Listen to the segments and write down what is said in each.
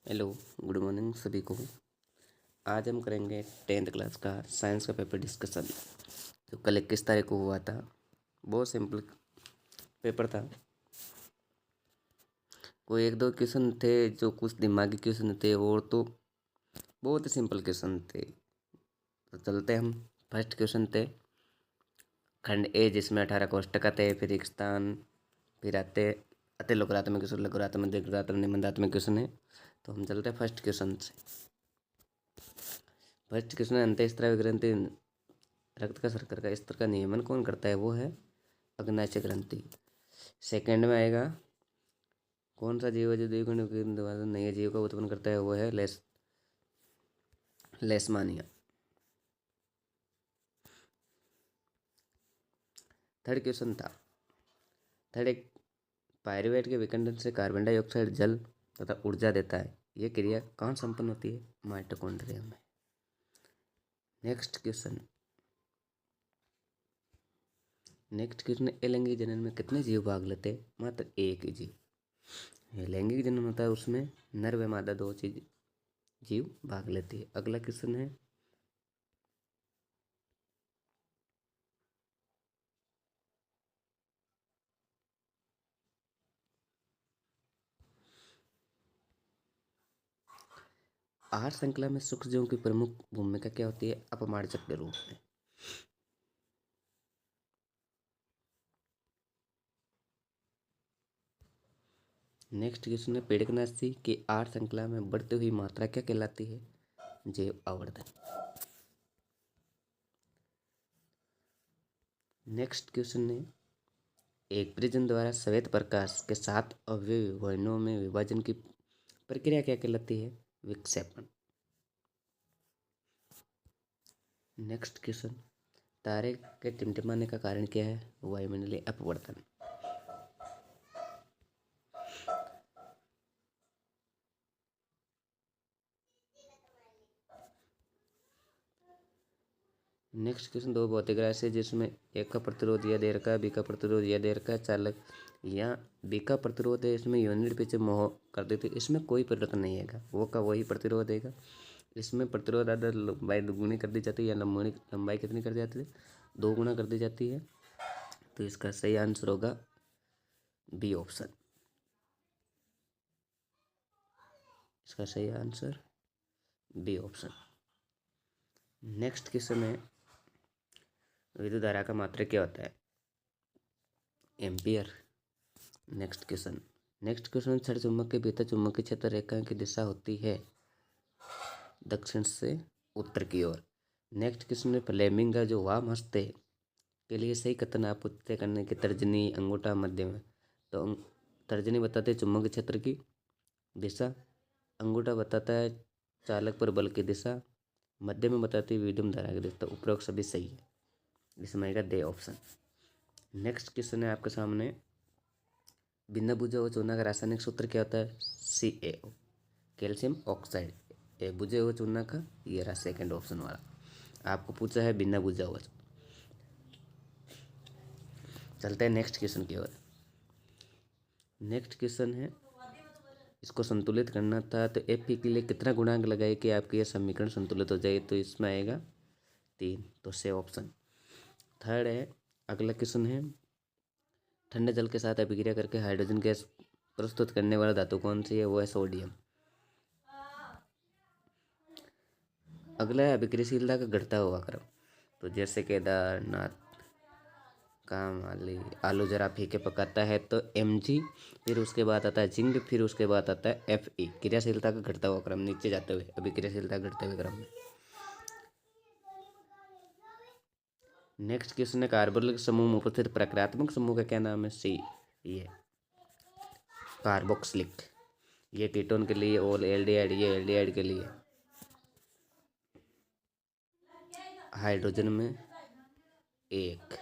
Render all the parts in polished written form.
Hello, good morning सभी को। आज हम करेंगे 10th क्लास का साइंस का पेपर डिस्कशन जो कल 21 तारीख को हुआ था। बहुत सिंपल पेपर था। कोई एक दो क्वेश्चन थे जो कुछ दिमागी क्वेश्चन थे और तो बहुत ही सिंपल क्वेश्चन थे। तो चलते हम। फर्स्ट क्वेश्चन थे खंड ए जिसमें 18 कोष्टक थे, फिर एक स्थान, फिर आते अति लोकरात्मक क्वेश्चन, लघुरात्मक, दीर्घात्मक, निबंधात्मक क्वेश्चन है। तो हम चलते हैं फर्स्ट क्वेश्चन से। फर्स्ट क्वेश्चन है अंतःस्रावी ग्रंथि रक्त का शर्करा का स्तर का नियमन कौन करता है? वो है अग्नाशय ग्रंथि। सेकंड में आएगा कौन सा जीव है जो द्विगुण द्वारा नए जीव का उत्पन्न करता है? वो है लेशमानिया। थर्ड क्वेश्चन था एक पायरुवेट के विखंडन से कार्बन डाइऑक्साइड जल तथा ऊर्जा देता है। यह क्रिया कहाँ संपन्न होती है? माइटोकॉन्ड्रिया में। नेक्स्ट क्वेश्चन अलैंगिक जनन में कितने जीव भाग लेते हैं? मात्र एक ही जीव। लैंगिक जनन होता है उसमें नर व मादा दो जीव भाग लेती है। अगला क्वेश्चन है आहार श्रृंखला में सूक्ष्मजीवों की प्रमुख भूमिका क्या होती है? अपमार्जक के रूप में। नेक्स्ट क्वेश्चन है पीड़कनाशी की आहार श्रृंखला में बढ़ती हुई मात्रा क्या कहलाती है? जैव आवर्धन। नेक्स्ट क्वेश्चन है एक प्रिज्म द्वारा श्वेत प्रकाश के 7 अवयवी वर्णों में विभाजन की प्रक्रिया क्या कहलाती है? विक्षेपण। नेक्स्ट क्वेश्चन तारे के टिमटिमाने का कारण क्या है? वायुमंडलीय अपवर्तन। नेक्स्ट क्वेश्चन दो भौतिक राशि जिसमें एक का प्रतिरोध या देर का, बी का प्रतिरोध या देर का चालक या बी का प्रतिरोध है, इसमें यूनिट पीछे मोह कर देती है, इसमें कोई परिवर्तन नहीं है, वो का वही प्रतिरोध है। इसमें प्रतिरोध आधार लंबाई दुगुनी कर दी जाती है या लंबाई कितनी कर दी जाती है? 2 गुना कर दी जाती है। तो इसका सही आंसर होगा बी ऑप्शन। इसका सही answer B option. Next question है विद्युत धारा का मात्रक क्या होता है? एम्पियर। नेक्स्ट क्वेश्चन छड़ चुंबक के भीतर चुंबकीय क्षेत्र रेखा की दिशा होती है दक्षिण से उत्तर की ओर। नेक्स्ट क्वेश्चन है फ्लेमिंग का जो वाम हस्ते के लिए सही कथन आप तय करने की तर्जनी, अंगूठा, मध्य में। तो तर्जनी बताते हैं चुंबकीय क्षेत्र की दिशा, अंगूठा बताता है चालक पर बल की दिशा, मध्य में बताती है विद्युत धारा की दिशा। तो उपरोक्त सभी सही है, इसमें आएगा दे ऑप्शन। नेक्स्ट क्वेश्चन है आपके सामने बिना बुझे हुए चूना का रासायनिक सूत्र क्या होता है? CaO, calcium oxide. ये बुझे हुए चूना का ये रहा सेकेंड ऑप्शन वाला। आपको पूछा है बिना बुझा हुआ। चलते हैं नेक्स्ट क्वेश्चन की ओर। नेक्स्ट क्वेश्चन है इसको संतुलित करना था तो Fe के लिए कितना गुणांक लगाए कि आपकी यह समीकरण संतुलित हो जाए? तो इसमें आएगा 3, तो से ऑप्शन। थर्ड है अगला क्वेश्चन है ठंडे जल के साथ अभिक्रिया करके हाइड्रोजन गैस प्रस्तुत करने वाला धातु कौन सी है? वो है सोडियम। अगला है अभिक्रियाशीलता का घटता हुआ क्रम। तो जैसे केदारनाथ, कामाली, आलू जरा फीके पकाता है तो Mg, फिर उसके बाद आता है जिंक, फिर उसके बाद आता है Fe। क्रियाशीलता का घटता हुआ क्रम नीचे जाते हुए अभिक्रियाशीलता घटते हुए क्रम में। नेक्स्ट क्वेश्चन है कार्बोनिल समूह में उपस्थित प्रक्रियात्मक समूह का क्या नाम है? सी, ये कार्बोक्सिलिक। ये कीटोन के लिए और एल्डिहाइड, ये एल्डिहाइड के लिए। हाइड्रोजन में 1।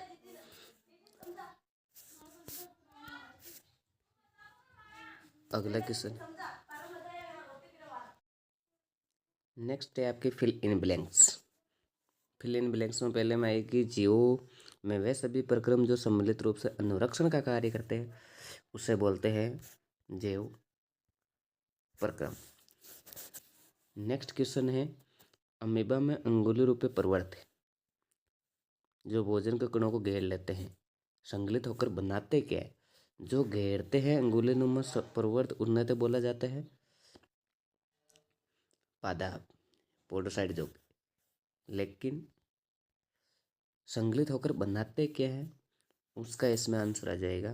अगला क्वेश्चन नेक्स्ट है आपके fill in blanks. Fill in blanks में पहले में आएगी जीवो में वे सभी प्रक्रम जो सम्मिलित रूप से अनुरक्षण का कार्य करते हैं उसे बोलते हैं जैव प्रक्रम। नेक्स्ट क्वेश्चन है, अमीबा में अंगुली रूपी प्रवर्त जो भोजन के कणों को घेर लेते हैं, संगलित होकर बनाते क्या है? जो घेरते हैं अंगुली नुमा प्रवर्त उन्हें तो बोला जाता है पादप, पोडोसाइट जो, लेकिन संगलित होकर बनाते क्या है उसका इसमें आंसर आ जाएगा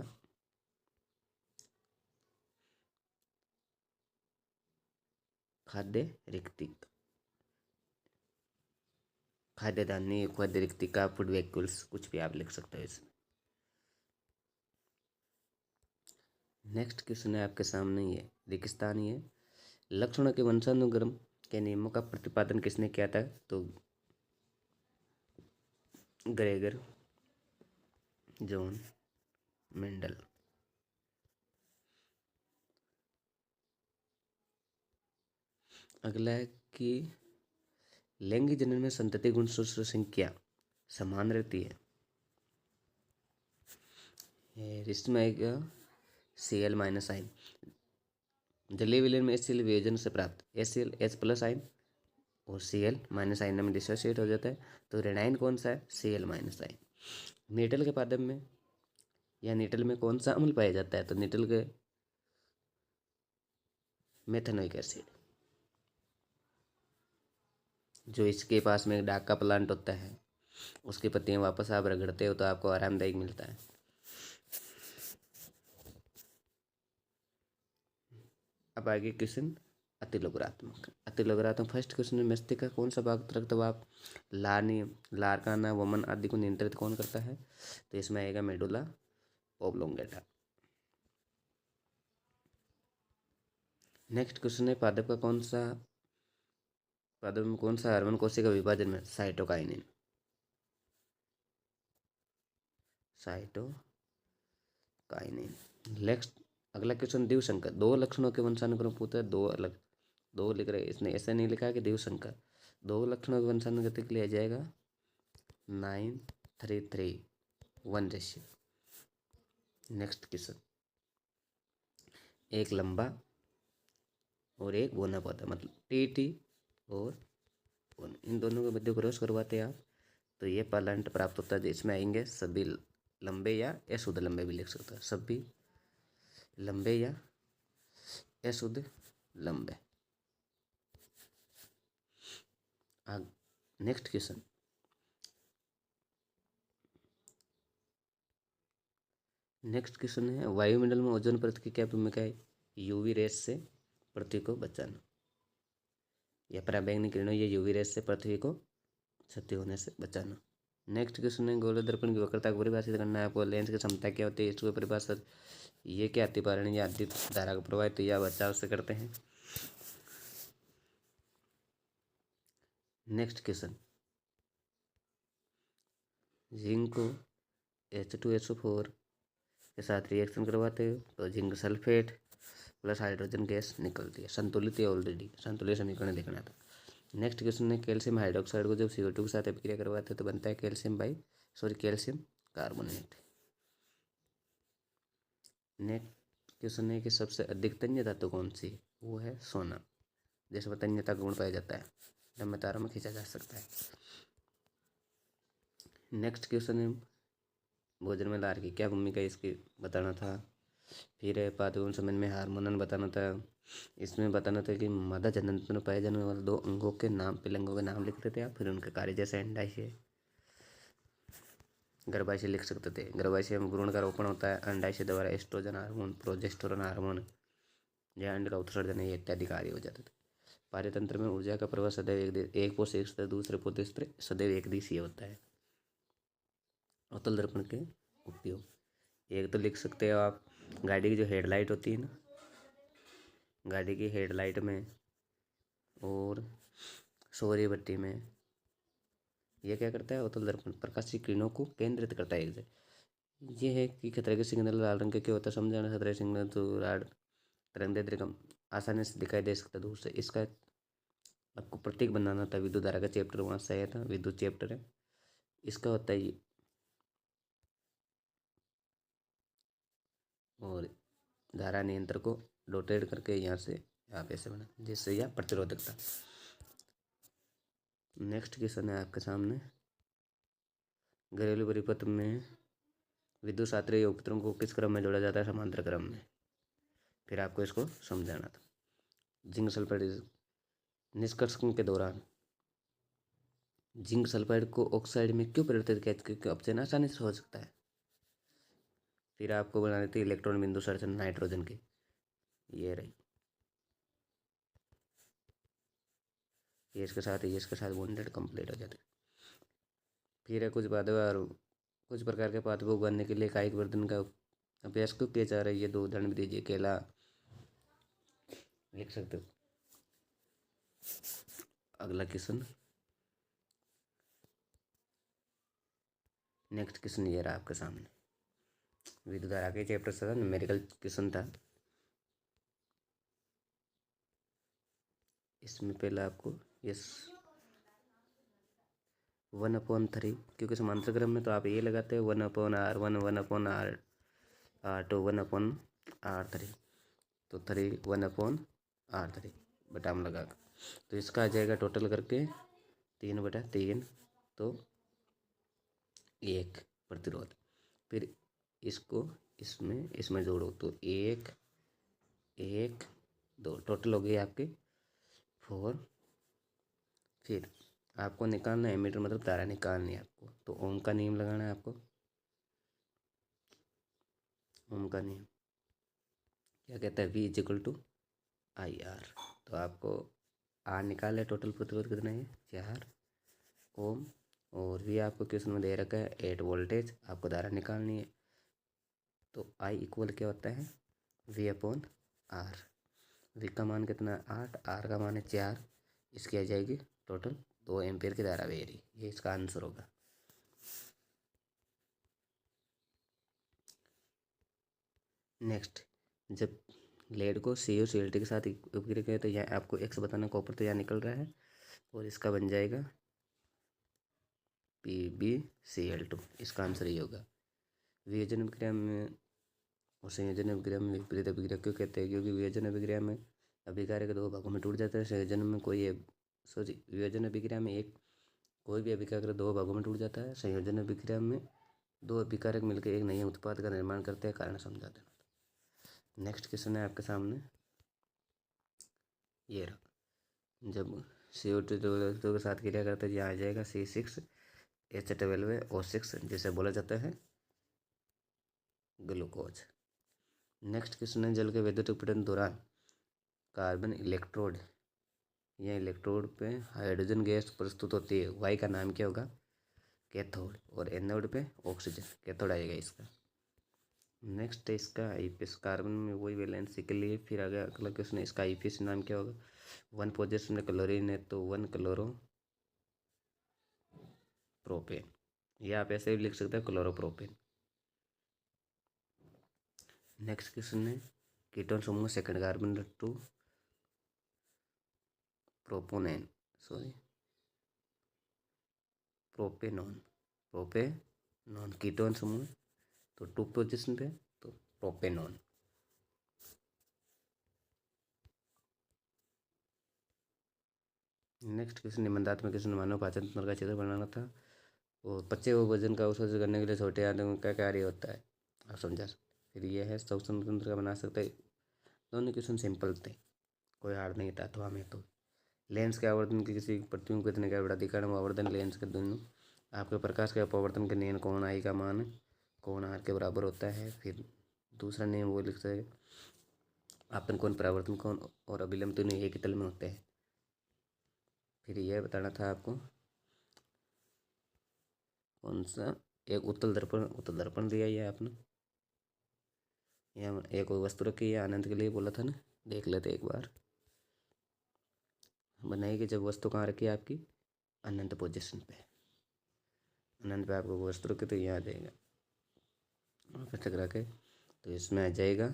खाद्य रिक्तिक, खाद्य धान्य, खाद्य रिक्तिका, फूड वैक्यूल्स, कुछ भी आप लिख सकते हो इसमें। नेक्स्ट क्वेश्चन है आपके सामने, ये रेगिस्तानी है। लक्षणों के वंशानुक्रम के नियमों का प्रतिपादन किसने किया था? तो ग्रेगर जॉन मेंडल। अगला है कि लैंगिक जनन में संतति गुणसूत्र संख्या समान रहती है। इसमें आएगा Cl माइनस आयन। जलीय विलयन में HCl वियोजन से प्राप्त HCl H प्लस आयन और Cl माइनस आयन में डिसोसिएट हो जाता है। तो रेनाइन कौन सा है? Cl minus ion. निटल के पादप में या निटल में कौन सा अम्ल पाया जाता है? तो निटल के मेथेनोइक एसिड। जो इसके पास में डाक का प्लांट होता है उसकी पत्तियां वापस आप रगड़ते हो तो आपको आरामदायक मिलता है। अब आगे क्वेश्चन अतिलोकरात्मक। अतिलोकरात्मक फर्स्ट क्वेश्चन में मस्तिष्क का कौन सा भाग रक्तवाप, लारकाना, वमन आदि को नियंत्रित कौन करता है? तो इसमें आएगा मेडुला ओब्लोंगेटा। नेक्स्ट क्वेश्चन है, पादप में कौन सा हार्मोन कोशिका विभाजन में? साइटोकाइनिन। नेक्स्ट अगला क्वेश्चन, दिवशंकर। दो लक्षणों के वंशानुक्रम पूछता है, दो अलग, दो लिख रहे, इसने ऐसा नहीं लिखा कि दिवशंकर। दो लक्षणों के वंशानुगति के लिए आ जाएगा 9:3:3:1 रेशियो। नेक्स्ट क्वेश्चन, एक लंबा और एक बोना पौधा, मतलब टीटी और इन दोनों के मध्य क्रॉस करवाते हैं आप तो ये प्लांट प्राप्त होता है, जिसमें आएंगे सभी लंबे या अशुद्ध लंबे भी लिख सकते हैं, सभी लंबे या अशुद्ध लंबे। नेक्स्ट क्वेश्चन, है वायुमंडल में ओजोन परत की क्या भूमिका है? यूवी रेस से पृथ्वी को बचाना, या पराबैंगनी किरणों या यूवी रेस से पृथ्वी को क्षति होने से बचाना। नेक्स्ट क्वेश्चन है, गोलक दर्पण की वक्रता को परिभाषित करना है आपको। लेंस की क्षमता क्या होती है, इसको परिभाषित, ये क्या अतिपारण या अधिक धारा को प्रभावित या बचाव से करते हैं। नेक्स्ट क्वेश्चन, जिंक को H2SO4 के साथ रिएक्शन करवाते हो तो zinc sulphate plus hydrogen gas निकलती है। संतुलित या ऑलरेडी संतुलित समीकरण देखना था। नेक्स्ट क्वेश्चन है, कैल्शियम हाइड्रोक्साइड को जब CO2 के साथ अभिक्रिया करवाते हैं तो बनता है कैल्शियम कार्बोनेट। नेक्स्ट क्वेश्चन है कि सबसे अधिक तन्य धातु कौन सी है? वो है सोना, जिसमें तन्यता गुण पाया जाता है, लंबे तारों में खींचा जा सकता है। नेक्स्ट क्वेश्चन है, भोजन में लार की क्या भूमिका इसकी बताना था। फिर है पादपों संबंध में हार्मोनल बताना था। इसमें बताना था कि मादा जनन में पाए जाने वाले दो अंगों के नाम, पिलंगों के नाम लिखते थे आप, फिर उनके कार्य, जैसे अंडाशय, गर्भाशय लिख सकते थे। गर्भाशय में भ्रूण का रोपण होता है, अंडाशय द्वारा एस्ट्रोजन हार्मोन, प्रोजेस्टेरोन हार्मोन या अंड का उत्सर्जन है, इत्यादि कार्य हो जाते थे। पारतंत्र में ऊर्जा का प्रवाह सदैव एक पोष से दूसरे पोष सदैव एक दिशीय होता है। अवतल दर्पण के उपयोग, एक तो लिख सकते हो आप, गाड़ी की जो हेडलाइट होती है ना, गाड़ी की हेडलाइट में और सौर्य बत्ती में, यह क्या करता है, अवतल दर्पण प्रकाशीय किरणों को केंद्रित करता है एक जगह। ये है कि खतरे के सिग्नल लाल रंग के क्यों होता है, समझाना। खतरे सिग्नल तो राड तरंगदैर्घ्य कम आसानी से दिखाई दे सकता है दूर से। इसका आपको प्रतीक बनाना था, विद्युत धारा का चैप्टर वहाँ से आया था, विद्युत चैप्टर है। इसका होता है ये, और धारा नियंत्रक को रोटेट करके यहाँ से यहाँ पे ऐसे बना, जिससे यह प्रतिरोधकता। नेक्स्ट क्वेश्चन है आपके सामने, घरेलू परिपथ में विद्युत सात्रिय उपकरण को किस क्रम में जोड़ा जाता है? समांतर क्रम में। फिर आपको इसको समझाना था। जिंक सल्फाइड निष्कर्षण के दौरान जिंक सल्फाइड को ऑक्साइड में क्यों परिवर्तित किया? क्योंकि अपचयन आसानी से हो सकता है। फिर आपको बनानी थी इलेक्ट्रॉन बिंदु संरचना नाइट्रोजन की, ये रही। ये इसके साथ बॉन्डेड कंप्लीट हो जाते। फिर है कुछ प्रकार के पादपों को उगाने के लिए कायिक वर्धन का अभ्यास क्यों किया जा रहा है? ये 2 उदाहरण भी दीजिए। केला लिख सकते हो। अगला क्वेश्चन, नेक्स्ट क्वेश्चन ये रहा आपके सामने, विद्युत धारा के चैप्टर से था, न्यूमेरिकल क्वेश्चन था। इसमें पहले आपको यस 1/3, क्योंकि समांतर क्रम में तो आप ये लगाते हैं 1/R1 1/R2 1/R3, तो 3 1/R3 बटाम लगा कर, तो इसका आ जाएगा टोटल करके 3/3, तो 1 प्रतिरोध। फिर इसको इसमें जोड़ो तो 1 1 2 टोटल हो गई आपकी 4। फिर आपको निकालना है एमीटर, मतलब तारा निकालनी है आपको, तो ओम का नियम लगाना है आपको। ओम का नियम क्या कहता है? V = IR। तो आपको R निकाल है, टोटल प्रतिरोध कितना है? 4 ओम। और V आपको क्वेश्चन में दे रखा है 8 वोल्टेज, आपको धारा निकालनी है। तो I इक्वल क्या होता है? V/R। V का मान कितना है? 8, R का मान है 4, इसकी आ जाएगी टोटल 2 एम्पियर की धारा बह रही। ये इसका आंसर होगा। नेक्स्ट, जब लेड को सी और CLT के साथ उपक्रिया करें तो यहाँ आपको X बताना, कॉपर तो यहाँ निकल रहा है, और इसका बन जाएगा PbCl2। इसका आंसर ये होगा। वियोजन अभिक्रिया में और संयोजन अभिक्रिया में विपरीत अभिक्रिया क्यों कहते हैं? क्योंकि वियोजन अभिक्रिया में अभिकारक के 2 भागों में टूट जाता है, संयोजन में वियोजन अभिक्रिया में कोई भी अभिकारक 2 भागों में टूट जाता है, संयोजन अभिक्रिया में 2 अभिकारक मिलकर एक नए उत्पाद का निर्माण करते हैं। कारण समझा देना। नेक्स्ट क्वेश्चन है आपके सामने, ये रहा, जब CO2 के साथ क्रिया करते हैं, यहाँ आ जाएगा C6H12O6, जिसे बोला जाता है ग्लूकोज। नेक्स्ट क्वेश्चन है, जल के वैद्युत अपघटन दौरान कार्बन इलेक्ट्रोड या इलेक्ट्रोड पे हाइड्रोजन गैस प्रस्तुत होती है, वाई का नाम क्या होगा? कैथोड। और एनोड पे ऑक्सीजन, कैथोड आएगा इसका। नेक्स्ट है इसका आईपीएस, कार्बन में वही वैलेंसी के लिए। फिर आगे अगला क्वेश्चन है, इसका आईपीएस नाम क्या होगा? 1 पोजीशन में क्लोरीन है तो 1 क्लोरो प्रोपेन, या आप ऐसे भी लिख सकते हैं क्लोरोप्रोपेन। नेक्स्ट क्वेश्चन है, कीटोन समूह सेकंड कार्बन 2 प्रोपेनॉन कीटोन समूह तो 2 पोजीशन पे, तो प्रोपेनॉन। नेक्स्ट क्वेश्चन, निबंधात्मक क्वेश्चन, मानव पाचन तंत्र का चित्र बनाना था, और पचे हुए भोजन का अवशोषण करने के लिए छोटे आंतों का कार्य होता है, आप समझा। फिर ये है श्वसन तंत्र का बना सकते हैं। दोनों क्वेश्चन सिंपल थे, कोई हार्ड नहीं था अथवा में। तो लेंस के आवर्धन के किसी प्रतिबिंब को कितने का बड़ा आवर्धन लेंस के दोनों आपके प्रकाश के अपवर्तन के नियम कोण आई का मान कोण आर के बराबर होता है। फिर दूसरा नियम वो लिखते हैं, आपतन कोण परावर्तन कोण और अभिलंब दोनों एक ही तल में होते हैं। फिर यह बताना था आपको कौन सा, एक उत्तल दर्पण दिया है आपने, यहाँ एक वस्तु रखी है, आनंद के लिए बोला था ना, देख लेते एक बार। बनाएगी जब वस्तु कहाँ रखी है आपकी? अनंत पोजीशन पे, अनंत पे आपको वस्तु रखी तो यहाँ आ जाएगा टकरा के, तो इसमें आ जाएगा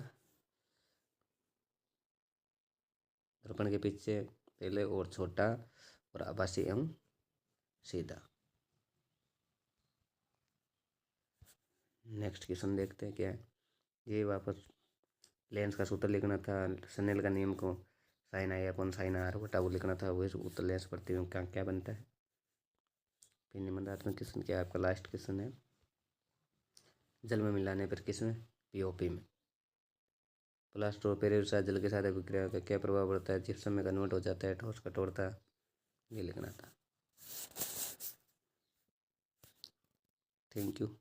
दर्पण के पीछे पहले और छोटा और आभासी एवं सीधा। नेक्स्ट क्वेश्चन देखते हैं क्या है। ये वापस लेंस का सूत्र लिखना था, स्नेल का नियम को sine i upon sine r बटा वो लिखना था, वही उत्तर लेंस प्रतिबिंब का क्या बनता है? फिर निबंधात्मक क्वेश्चन क्या है आपका, लास्ट क्वेश्चन है, जल में मिलाने पर किसमें, पीओपी में। प्लास्टर ऑफ पेरिस जल के साथ अभिक्रिया का क्या प्रभाव पड़ता है, जिप्सम में कन्वर्ट हो जाता है, ठोस कठोरता, ये लिखना था। Thank you.